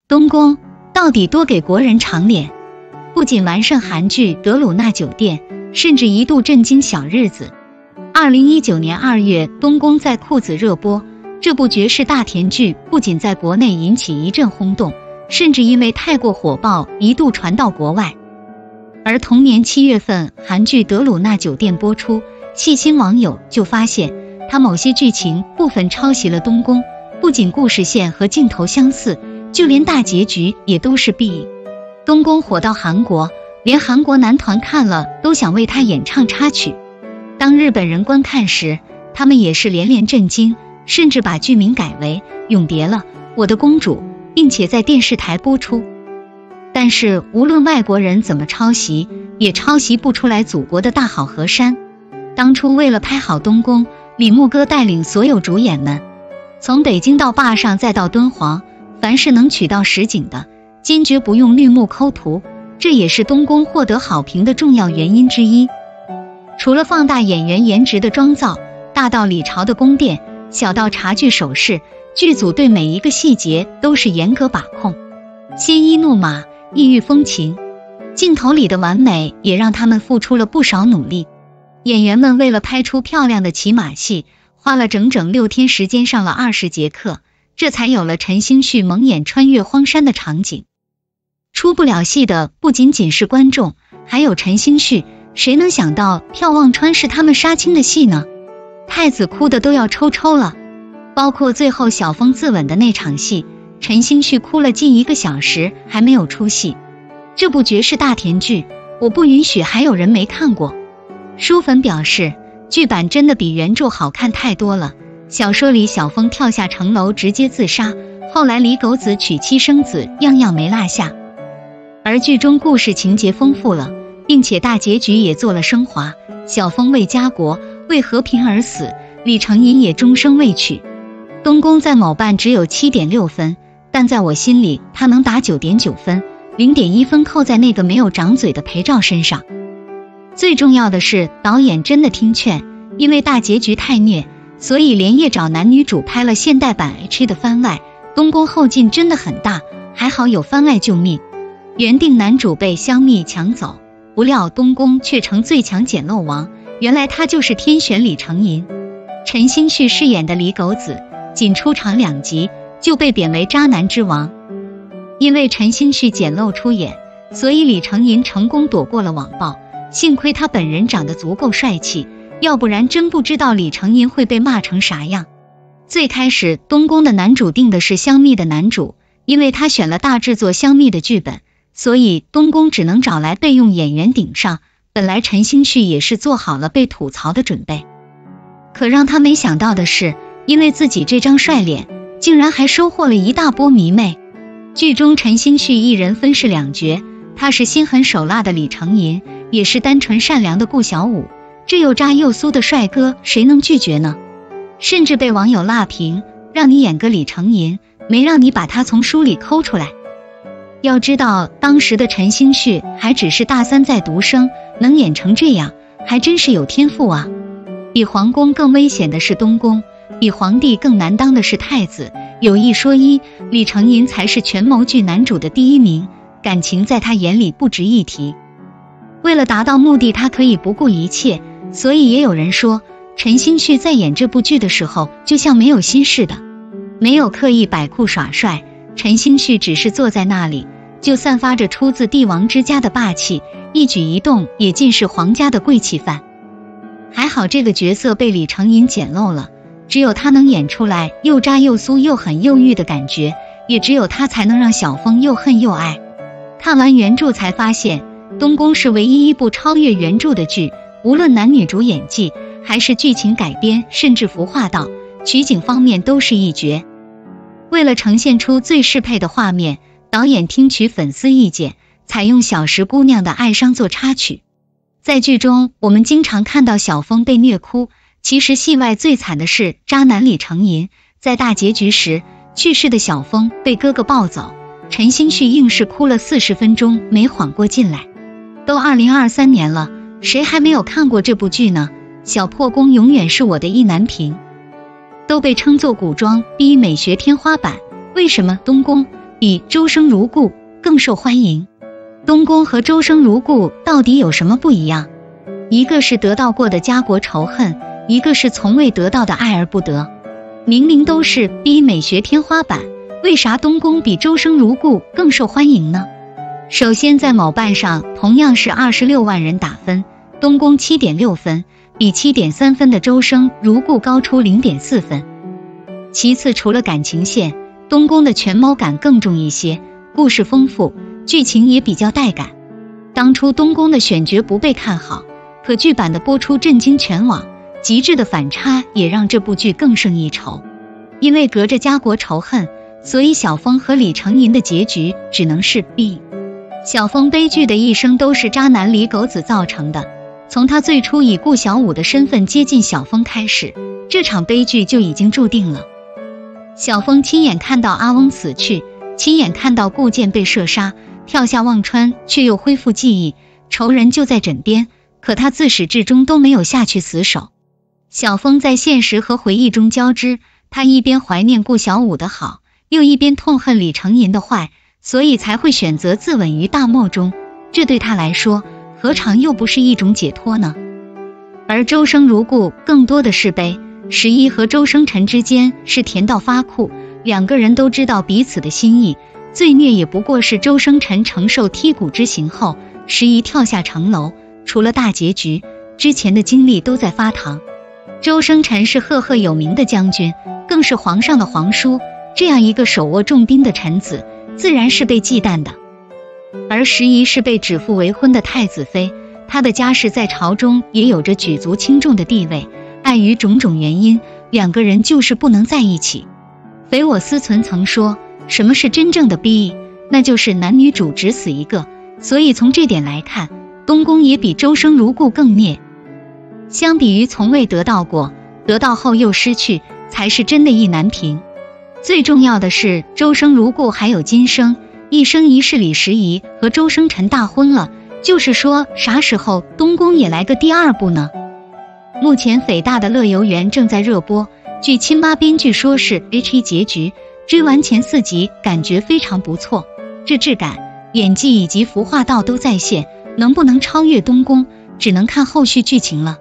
东宫到底多给国人长脸，不仅完胜韩剧《德鲁纳酒店》，甚至一度震惊小日子。2019年2月，东宫在裤子热播，这部绝世大甜剧不仅在国内引起一阵轰动，甚至因为太过火爆，一度传到国外。而同年7月份，韩剧《德鲁纳酒店》播出，细心网友就发现，它某些剧情部分抄袭了东宫，不仅故事线和镜头相似，就连大结局也都是 B。东宫火到韩国，连韩国男团看了都想为他演唱插曲。当日本人观看时，他们也是连连震惊，甚至把剧名改为《永别了，我的公主》，并且在电视台播出。但是无论外国人怎么抄袭，也抄袭不出来祖国的大好河山。当初为了拍好东宫，李牧哥带领所有主演们，从北京到坝上再到敦煌，凡是能取到实景的，坚决不用绿幕抠图，这也是东宫获得好评的重要原因之一。除了放大演员颜值的妆造，大到李朝的宫殿，小到茶具首饰，剧组对每一个细节都是严格把控。鲜衣怒马，异域风情，镜头里的完美也让他们付出了不少努力。演员们为了拍出漂亮的骑马戏，花了整整6天时间，上了20节课，这才有了陈星旭蒙眼穿越荒山的场景。出不了戏的不仅仅是观众，还有陈星旭。谁能想到眺望川是他们杀青的戏呢？太子哭的都要抽了。包括最后小峰自刎的那场戏，陈星旭哭了近1个小时还没有出戏。这部绝世大甜剧，我不允许还有人没看过。书粉表示，剧版真的比原著好看太多了。小说里小峰跳下城楼直接自杀，后来李狗子娶妻生子，样样没落下。而剧中故事情节丰富了，并且大结局也做了升华，小峰为家国为和平而死，李成银也终生未娶。东宫在某瓣只有 7.6 分，但在我心里他能打 9.9 分， 0.1 分扣在那个没有长嘴的裴照身上。最重要的是导演真的听劝，因为大结局太虐，所以连夜找男女主拍了现代版 H 的番外。东宫后劲真的很大，还好有番外救命。原定男主被香蜜抢走，不料东宫却成最强捡漏王，原来他就是天选李成银。陈星旭饰演的李狗子仅出场2集就被贬为渣男之王。因为陈星旭捡漏出演，所以李成银成功躲过了网暴，幸亏他本人长得足够帅气，要不然真不知道李成银会被骂成啥样。最开始东宫的男主定的是香蜜的男主，因为他选了大制作香蜜的剧本，所以东宫只能找来备用演员顶上。本来陈星旭也是做好了被吐槽的准备，可让他没想到的是，因为自己这张帅脸，竟然还收获了一大波迷妹。剧中陈星旭一人分饰2角，他是心狠手辣的李成银，也是单纯善良的顾小五。这又渣又酥的帅哥，谁能拒绝呢？甚至被网友辣评，让你演个李成银，没让你把他从书里抠出来。要知道当时的陈星旭还只是大3在读生，能演成这样还真是有天赋啊。比皇宫更危险的是东宫，比皇帝更难当的是太子。有一说一，李成银才是权谋剧男主的第1名，感情在他眼里不值一提。为了达到目的，他可以不顾一切，所以也有人说陈星旭在演这部剧的时候就像没有心似的，没有刻意摆酷耍帅，陈星旭只是坐在那里，就散发着出自帝王之家的霸气，一举一动也尽是皇家的贵气范。还好这个角色被李成银捡漏了，只有他能演出来又渣又酥又狠又欲的感觉，也只有他才能让小峰又恨又爱。看完原著才发现，东宫是唯一一部超越原著的剧，无论男女主演技还是剧情改编，甚至服化道、取景方面都是一绝。为了呈现出最适配的画面，导演听取粉丝意见，采用小石姑娘的哀伤做插曲。在剧中我们经常看到小峰被虐哭，其实戏外最惨的是渣男李成银。在大结局时，去世的小峰被哥哥抱走，陈星旭硬是哭了40分钟没缓过劲来。都2023年了，谁还没有看过这部剧呢？小破宫永远是我的意难平，都被称作古装 B 美学天花板。为什么东宫比《周生如故》更受欢迎。东宫和《周生如故》到底有什么不一样？一个是得到过的家国仇恨，一个是从未得到的爱而不得。明明都是 B 美学天花板，为啥东宫比《周生如故》更受欢迎呢？首先在某瓣上同样是26万人打分，东宫 7.6 分，比 7.3 分的《周生如故》高出 0.4 分。其次，除了感情线，东宫的权谋感更重一些，故事丰富，剧情也比较带感。当初东宫的选角不被看好，可剧版的播出震惊全网，极致的反差也让这部剧更胜一筹。因为隔着家国仇恨，所以小峰和李成银的结局只能是 B。 小峰悲剧的一生都是渣男李狗子造成的，从他最初以顾小五的身份接近小峰开始，这场悲剧就已经注定了。小峰亲眼看到阿翁死去，亲眼看到顾剑被射杀，跳下忘川却又恢复记忆，仇人就在枕边，可他自始至终都没有下去死守。小峰在现实和回忆中交织，他一边怀念顾小五的好，又一边痛恨李成银的坏，所以才会选择自刎于大漠中，这对他来说何尝又不是一种解脱呢？而周生如故更多的是悲，十一和周生辰之间是甜到发苦，两个人都知道彼此的心意，最虐也不过是周生辰承受剔骨之刑后，十一跳下城楼，除了大结局，之前的经历都在发糖。周生辰是赫赫有名的将军，更是皇上的皇叔，这样一个手握重兵的臣子，自然是被忌惮的。而十一是被指腹为婚的太子妃，她的家世在朝中也有着举足轻重的地位，碍于种种原因，两个人就是不能在一起。匪我思存曾说，什么是真正的 B？ 那就是男女主只死一个，所以从这点来看，东宫也比周生如故更孽。相比于从未得到过，得到后又失去，才是真的意难平。最重要的是，周生如故还有今生，一生一世李时宜和周生辰大婚了，就是说啥时候东宫也来个第二部呢？目前匪大的乐游原正在热播，据亲妈编剧说是 H1 结局，追完前4集感觉非常不错，这质感、演技以及服化道都在线，能不能超越东宫，只能看后续剧情了。